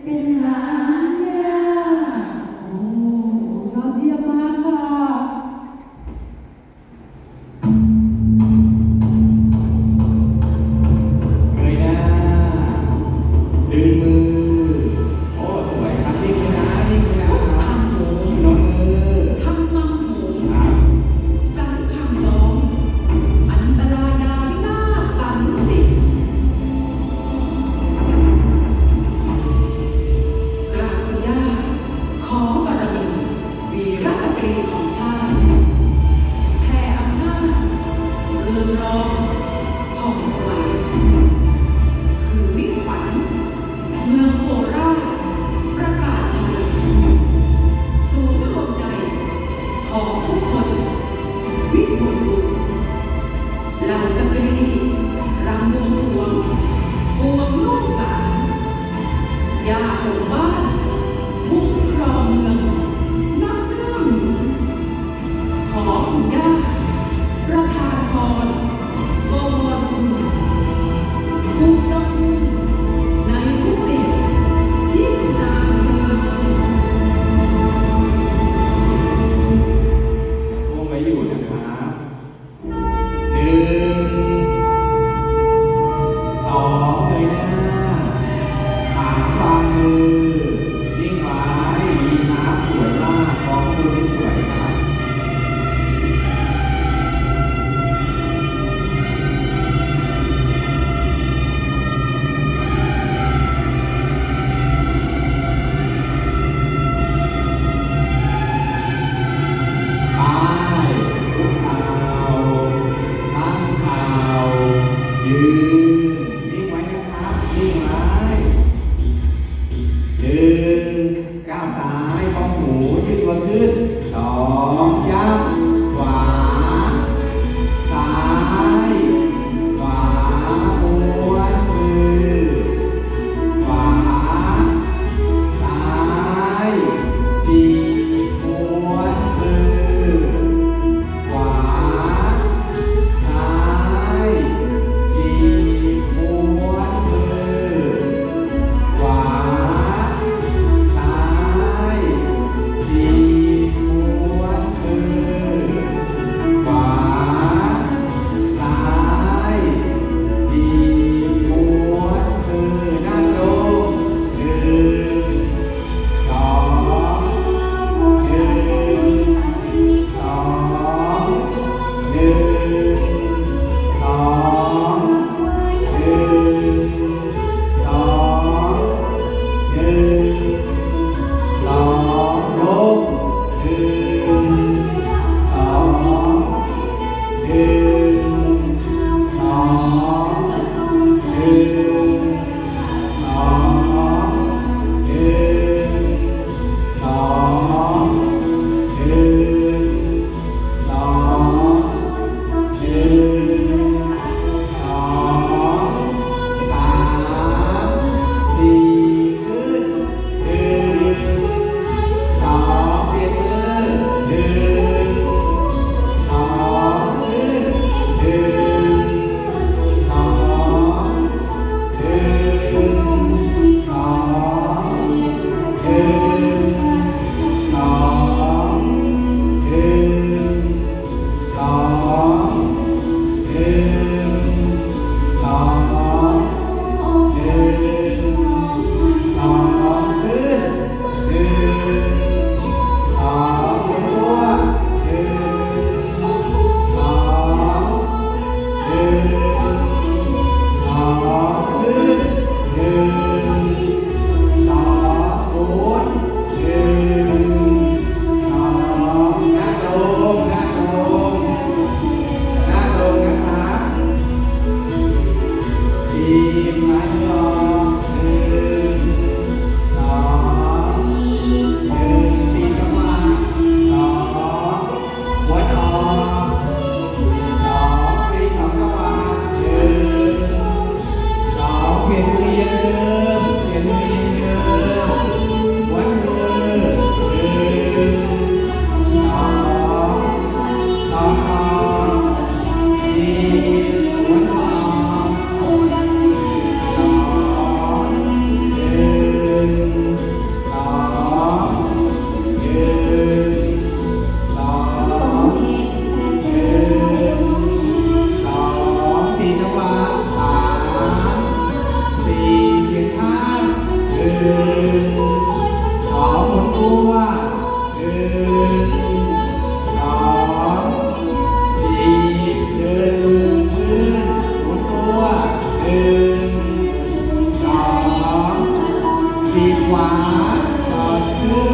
เป็นหลานย่าโอ้ยอดเยี่ยมมากค่ะเงยหน้าดึงมือโอ้สวยครับนิ่งเลยนะนิ่งเลยนะครับนมมือทำมังหูครับ สังคำน้องอันตรายาวินาศสันติกราบคุณย่าขอบารมีวีรสตรีของชาติแผ่อำนาจเรืองรองผ่องสว่างคือวิฝันเมืองโคราชประกาศชัยสู่ดวงใจของทุกคนวิมลบุญเหล่าสตรีรำวงสรวงบวงลูกหลานยาหมู่บ้านคุ้มครองเมืองนับเรื่องขอคุณย่าประทานพรบวรคุณภูมิต้องในทุกสิ่งที่นางเมือง ก้มไว้อยู่นะครับหนึ่งสองเงยหน้าสามวางมือนิ่งไว้ดีครับสวยมากมองมือที่สวยครับ ไปคุกเข่าตั้งเข่ายืนนิ่งไว้นะครับนิ่งไว้หนึ่งก้าวซ้ายป้องหูยืดตัวขึ้นสองยับขวาซ้ายขวาม้วนมือขวาซ้ายจีบม้วนมือ ขวาซ้ายจีบม้วนมือขวาซ้ายจีบม้วนมือขวาซ้ายจีบม้วนมือนั่งลงหนึ่งสองหนึ่งสองหนึ่งสองหนึ่งสองหนึ่งสองลงหนึ่งสองหนึ่งสองหนึ่งสองหนึ่งสองหนึ่งสองหนึ่งสองสามสี่ขึ้นหนึ่งสองเปลี่ยนมือหนึ่งสองขึ้นหนึ่งสองหนึ่งสองหนึ่งสองหนึ่งสองหนึ่งสองหนึ่งสองขึ้นหนึ่งสองเช็ดตัวหนึ่งสองหนึ่งสองขึ้นหนึ่งสองหมุนหนึ่งสองนั่งลงนั่งลงนั่งลงนะครับทีมไม้รองหนึ่งสองหนึ่งสี่จังหวะสองหัวจอสองตีสองจังหวะหนึ่งสองเปลี่ยนเรียนเลย ปีกขวาสอดขึ้น